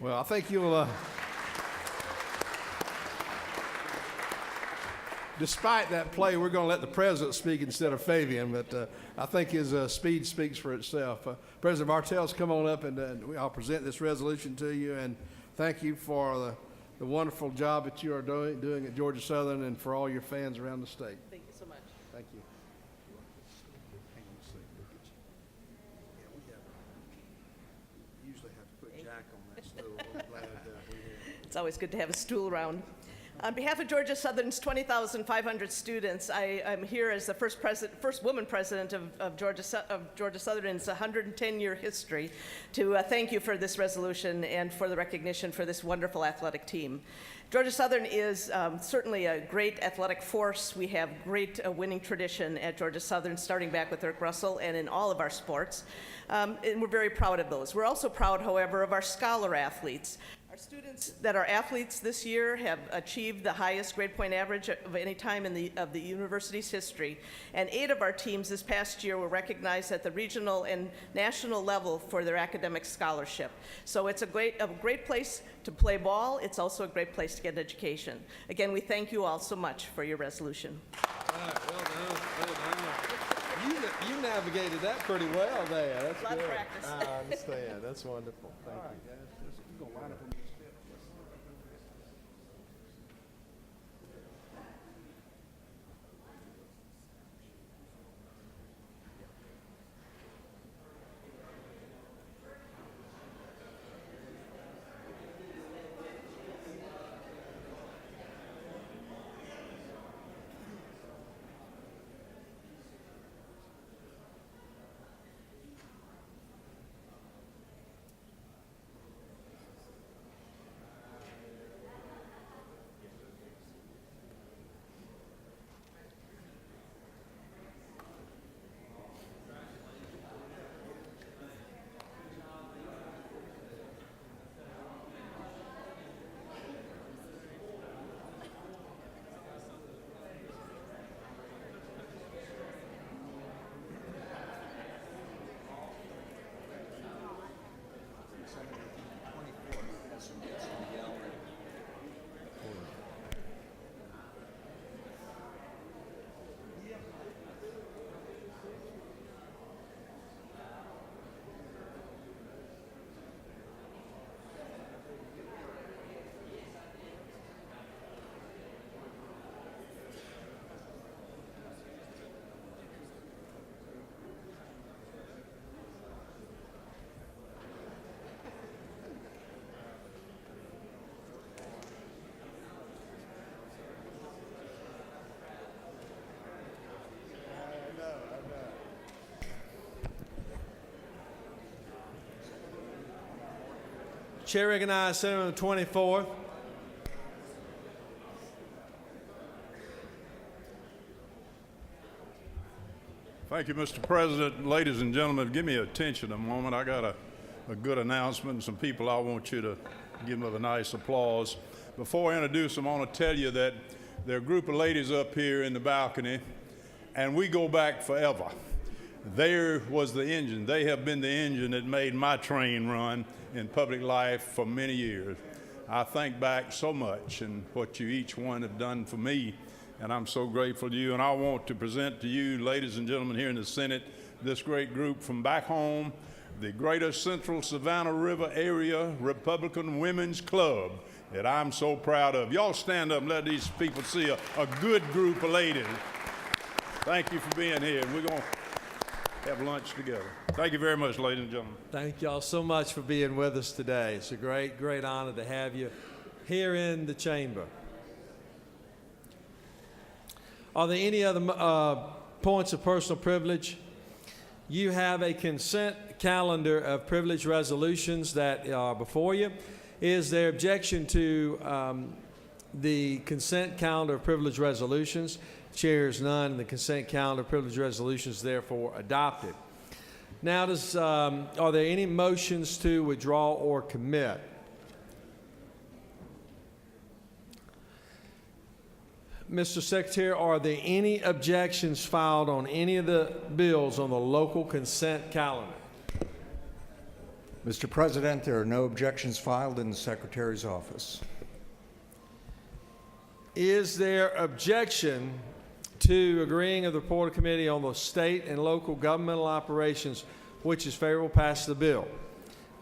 Well, I think you'll, despite that play, we're going to let the president speak instead of Fabian, but I think his speed speaks for itself. President Bartels, come on up, and I'll present this resolution to you, and thank you for the wonderful job that you are doing at Georgia Southern and for all your fans around the state. Thank you so much. Thank you. Usually have to put Jack on that stool. I'm glad we're here. It's always good to have a stool around. On behalf of Georgia Southern's 20,500 students, I'm here as the first woman president of Georgia Southern's 110-year history to thank you for this resolution and for the recognition for this wonderful athletic team. Georgia Southern is certainly a great athletic force. We have great winning tradition at Georgia Southern, starting back with Ert Russell and in all of our sports. And we're very proud of those. We're also proud, however, of our scholar athletes. Our students that are athletes this year have achieved the highest grade point average of any time of the university's history. And 8 of our teams this past year were recognized at the regional and national level for their academic scholarship. So it's a great place to play ball. It's also a great place to get an education. Again, we thank you all so much for your resolution. All right, well done, well done. You navigated that pretty well there. That's a lot good. of practice. I understand. That's wonderful. Thank you. We're going to line up on these steps. Chair recognizes Senator from the 24th. Thank you, Mr. President. Ladies and gentlemen, give me attention a moment. I got a good announcement and some people I want you to give them a nice applause. Before I introduce them, I want to tell you that there are a group of ladies up here in the balcony, and we go back forever. There was the engine. They have been the engine that made my train run in public life for many years. I think back so much and what you each one have done for me, and I'm so grateful to you. And I want to present to you, ladies and gentlemen here in the Senate, this great group from back home, the Greater Central Savannah River Area Republican Women's Club that I'm so proud of. Y'all stand up and let these people see a good group of ladies. Thank you for being here. We're going to have lunch together. Thank you very much, ladies and gentlemen. Thank y'all so much for being with us today. It's a great, great honor to have you here in the chamber. Are there any other points of personal privilege? You have a consent calendar of privilege resolutions that are before you. Is there objection to the consent calendar of privilege resolutions? Chair is none, and the consent calendar of privilege resolutions is therefore adopted. Now, are there any motions to withdraw or commit? Mr. Secretary, are there any objections filed on any of the bills on the local consent calendar? Mr. President, there are no objections filed in the Secretary's office. Is there objection to agreeing of the report of committee on the state and local governmental operations, which is favorable, pass the bill?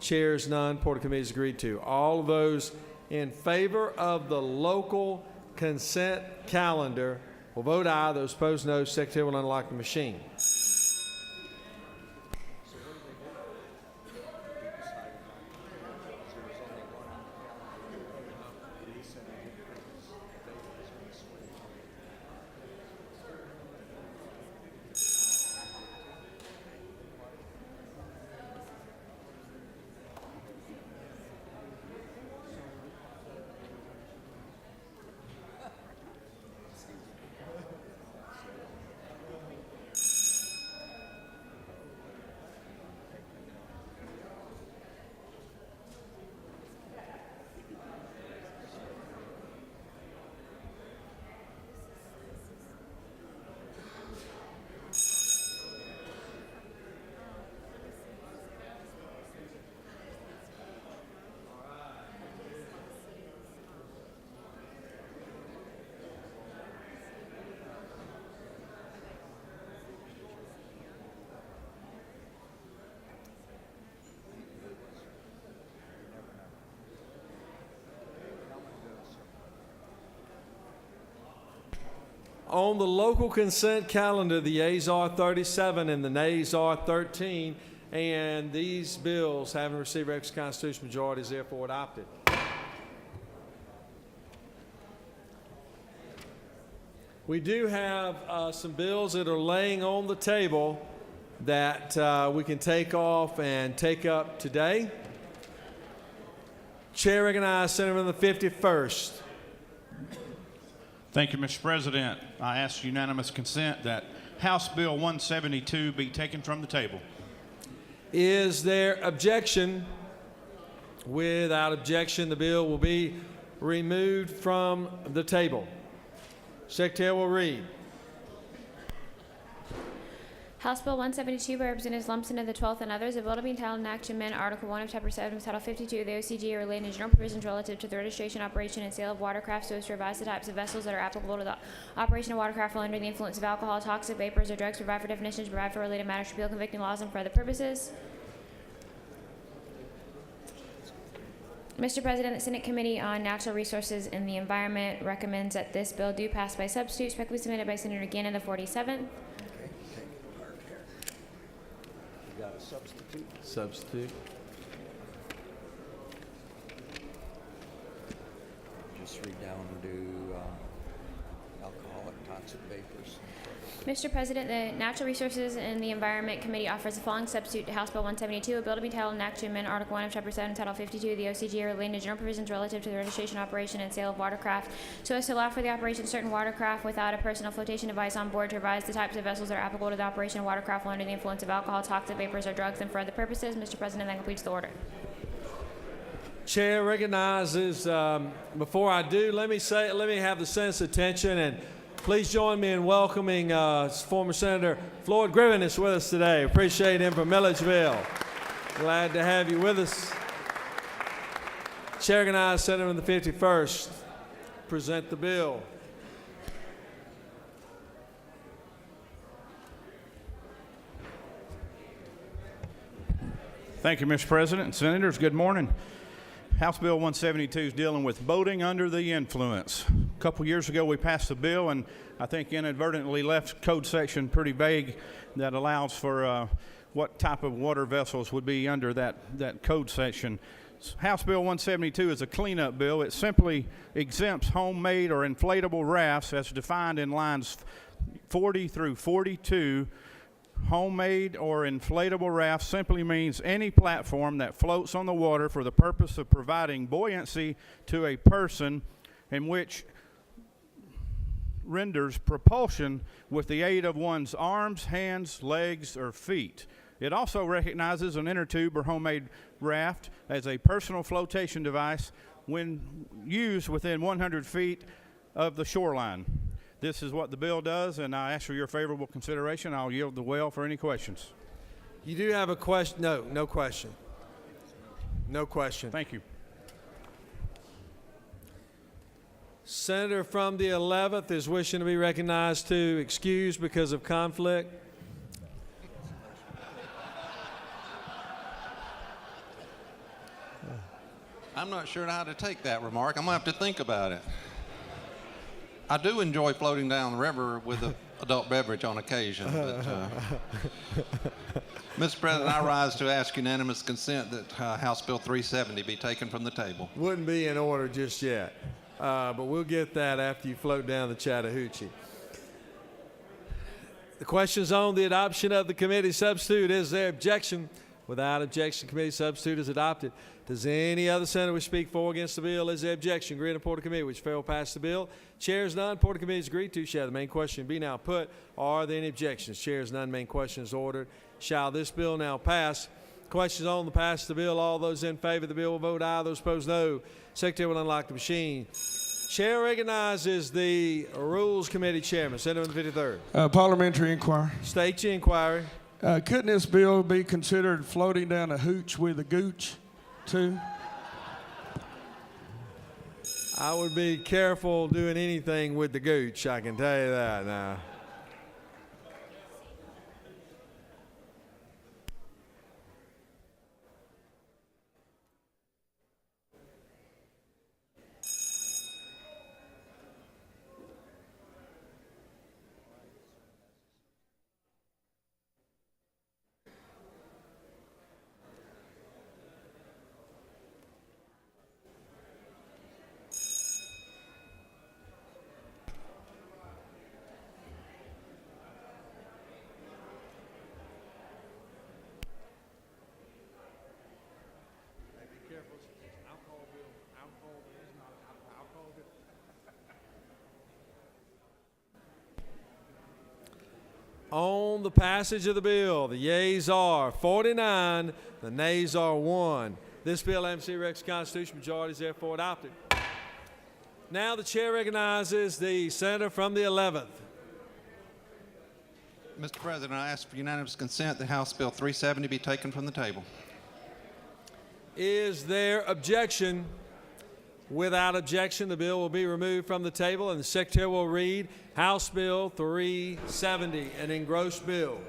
Chair is none. Report of committee is agreed to. All of those in favor of the local consent calendar will vote aye. Those opposed, no. Secretary will unlock the machine. On the local consent calendar, the yeas are 37 and the nays are 13, and these bills, having received requisite constitutional majority, is therefore adopted. We do have some bills that are laying on the table that we can take off and take up today. Chair recognizes Senator from the 51st. Thank you, Mr. President. I ask unanimous consent that House Bill 172 be taken from the table. Is there objection? Without objection, the bill will be removed from the table. Secretary will read. House Bill 172 by Representatives Lumpson of the 12th and others, a bill to be entitled an act to amend Article 1 of Chapter 7 of Title 52 of the OCGA relating to general provisions relative to the registration, operation, and sale of watercraft so as to revise the types of vessels that are applicable to the operation of watercraft while under the influence of alcohol, toxic vapors, or drugs, provide for definitions, provide for related matters, repeal convicting laws, and for other purposes. Mr. President, the Senate Committee on Natural Resources and the Environment recommends that this bill do pass by substitute, respectfully submitted by Senator Gannon of the 47th. Got a substitute? Substitute. Just read down and do alcoholic toxic vapors. Mr. President, the Natural Resources and the Environment Committee offers the following substitute to House Bill 172, a bill to be titled an act to amend Article 1 of Chapter 7, Title 52 of the OCGA relating to general provisions relative to the registration, operation, and sale of watercraft, so as to allow for the operation of certain watercraft without a personal flotation device on board, to revise the types of vessels that are applicable to the operation of watercraft while under the influence of alcohol, toxic vapors, or drugs, and for other purposes. Mr. President, that completes the order. Chair recognizes, before I do, let me have the Senate's attention, and please join me in welcoming former Senator Floyd Griffin is with us today. Appreciate him from Milledgeville. Glad to have you with us. Chair recognizes Senator from the 51st. Present the bill. Thank you, Mr. President and Senators. Good morning. House Bill 172 is dealing with boating under the influence. A couple years ago, we passed a bill, and I think inadvertently left code section pretty vague that allows for what type of water vessels would be under that code section. House Bill 172 is a cleanup bill. It simply exempts homemade or inflatable rafts as defined in lines 40 through 42. Homemade or inflatable raft simply means any platform that floats on the water for the purpose of providing buoyancy to a person, and which renders propulsion with the aid of one's arms, hands, legs, or feet. It also recognizes an inner tube or homemade raft as a personal flotation device when used within 100 feet of the shoreline. This is what the bill does, and I ask for your favorable consideration. I'll yield the well for any questions. You do have a question? No question. No question. Thank you. Senator from the 11th is wishing to be recognized to excuse because of conflict. I'm not sure how to take that remark. I'm going to have to think about it. I do enjoy floating down the river with an adult beverage on occasion. But, Mr. President, I rise to ask unanimous consent that House Bill 370 be taken from the table. Wouldn't be in order just yet, but we'll get that after you float down the Chattahoochee. The question is on the adoption of the committee substitute. Is there objection? Without objection, committee substitute is adopted. Does any other senator wish to speak for or against the bill? Is there objection? Agreed on Report of Committee, which failed pass the bill. Chair is none. Report of Committee is agreed to. Shall the main question be now put? Are there any objections? Chair is none. Main question is ordered. Shall this bill now pass? Questions on the pass of the bill. All those in favor of the bill will vote aye. Those opposed, no. Secretary will unlock the machine. Chair recognizes the Rules Committee Chairman, Senator from the 53rd. Parliamentary inquiry. State your inquiry. Couldn't this bill be considered floating down a hooch with a gooch, too? I would be careful doing anything with the gooch, I can tell you that now. On the passage of the bill, the yeas are 49, the nays are 1. This bill, MC Rex Constitution majority, is therefore adopted. Now the chair recognizes the senator from the 11th. Mr. President, I ask for unanimous consent that House Bill 370 be taken from the table. Is there objection? Without objection, the bill will be removed from the table, and the Secretary will read House Bill 370, an engrossed bill.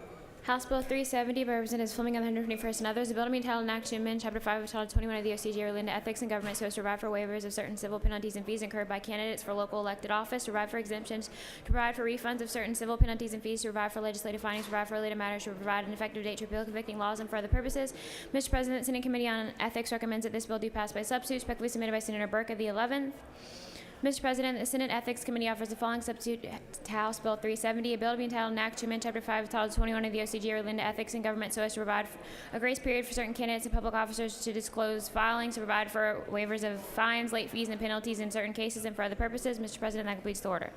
House Bill 370 by Representatives Fleming of the 121st and others. The bill to be entitled an act to amend Chapter 5 of Title 21 of the OCGA relating to ethics and government so as to provide for waivers of certain civil penalties and fees incurred by candidates for local elected office, to provide for exemptions, to provide for refunds of certain civil penalties and fees, to provide for legislative findings, to provide for related matters, to provide an effective date to repeal convicting laws and for other purposes. Mr. President, the Senate Committee on Ethics recommends that this bill do pass by substitute. Respectfully submitted by Senator Burke of the 11th. Mr. President, the Senate Ethics Committee offers the following substitute to House Bill 370, a bill to be entitled an act to amend Chapter 5 of Title 21 of the OCG relating to ethics in government so as to provide a grace period for certain candidates and public officers to disclose filings, to provide for waivers of fines, late fees, and penalties in certain cases and for other purposes. Mr. President, that completes the order.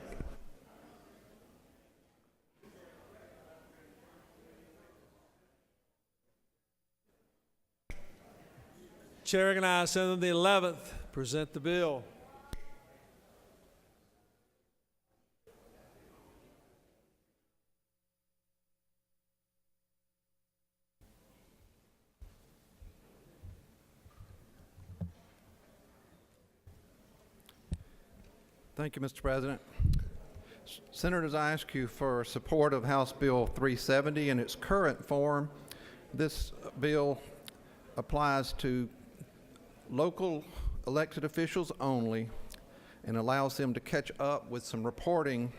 Chair recognizes Senator the 11th. Present the bill. Thank you, Mr. President. Senators, I ask you for support of House Bill 370 in its current form. This bill applies to local elected officials only and allows them to catch up with some reporting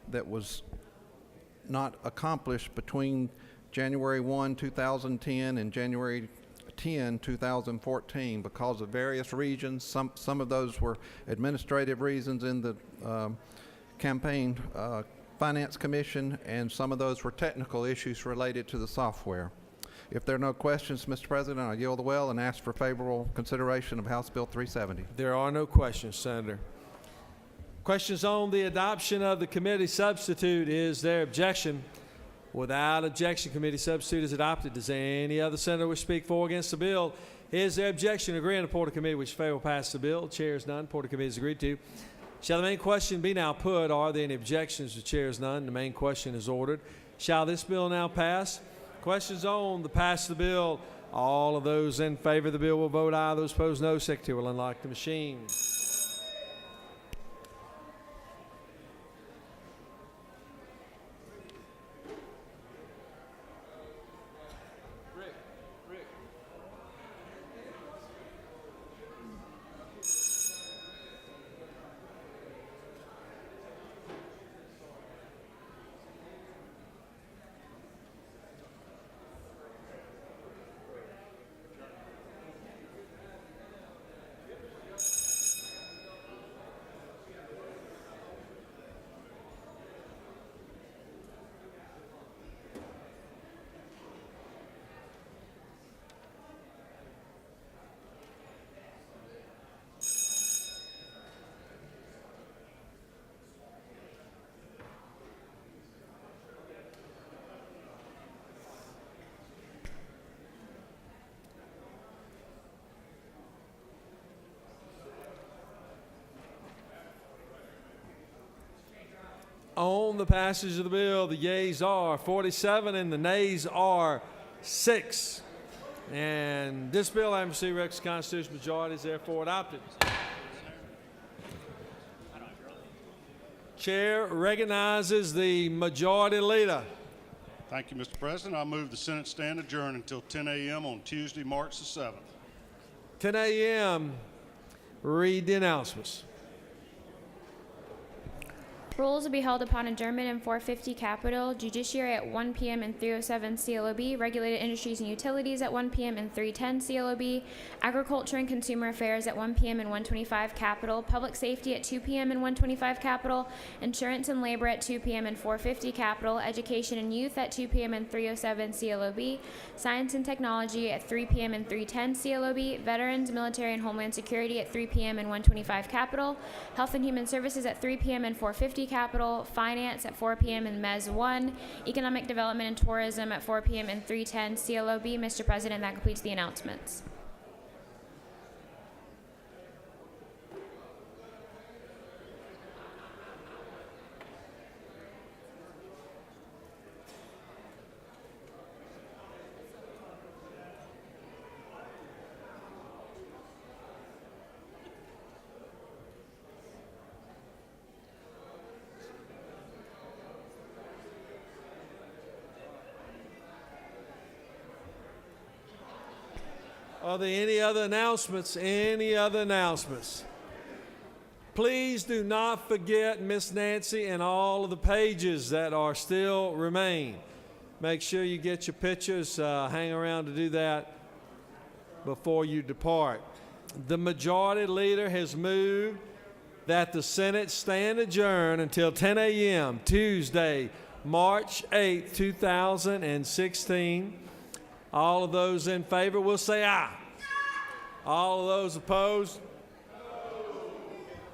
that was not accomplished between January 1, 2010 and January 10, 2014 because of various reasons. Some of those were administrative reasons in the campaign finance commission, and some of those were technical issues related to the software. If there are no questions, Mr. President, I yield the well and ask for favorable consideration of House Bill 370. There are no questions, Senator. Questions on the adoption of the committee substitute. Is there objection? Without objection, committee substitute is adopted. Does any other senator wish to speak for or against the bill? Is there objection? Agreeing to report of committee which favor will pass the bill. Chair is none. Report of committee is agreed to. Shall the main question be now put? Are there any objections? The chair is none. The main question is ordered. Shall this bill now pass? Questions on the pass of the bill. All of those in favor of the bill will vote aye. Those opposed, no. Secretary will unlock the machine. On the passage of the bill, the yeas are 47 and the nays are 6. And this bill, having received requisite constitutional majority, is therefore adopted. Chair recognizes the majority leader. Thank you, Mr. President. I move the Senate stand adjourned until 10 a.m. on Tuesday, March the 7th. 10 a.m. Read the announcements. Rules will be held upon adjournment in 450 Capitol, Judiciary at 1 p.m. and 307 CLOB, Regulated Industries and Utilities at 1 p.m. and 310 CLOB, Agriculture and Consumer Affairs at 1 p.m. and 125 Capitol, Public Safety at 2 p.m. and 125 Capitol, Insurance and Labor at 2 p.m. and 450 Capitol, Education and Youth at 2 p.m. and 307 CLOB, Science and Technology at 3 p.m. and 310 CLOB, Veterans, Military and Homeland Security at 3 p.m. and 125 Capitol, Health and Human Services at 3 p.m. and 450 Capitol, Finance at 4 p.m. in Mez 1, Economic Development and Tourism at 4 p.m. and 310 CLOB. Mr. President, that completes the announcements. Are there any other announcements? Any other announcements? Please do not forget Miss Nancy and all of the pages that are still remain. Make sure you get your pictures. Hang around to do that before you depart. The majority leader has moved that the Senate stand adjourned until 10 a.m. Tuesday, March 8, 2016. All of those in favor will say aye. All of those opposed?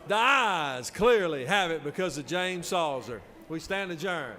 The ayes clearly have it because of James Salzer. We stand adjourned.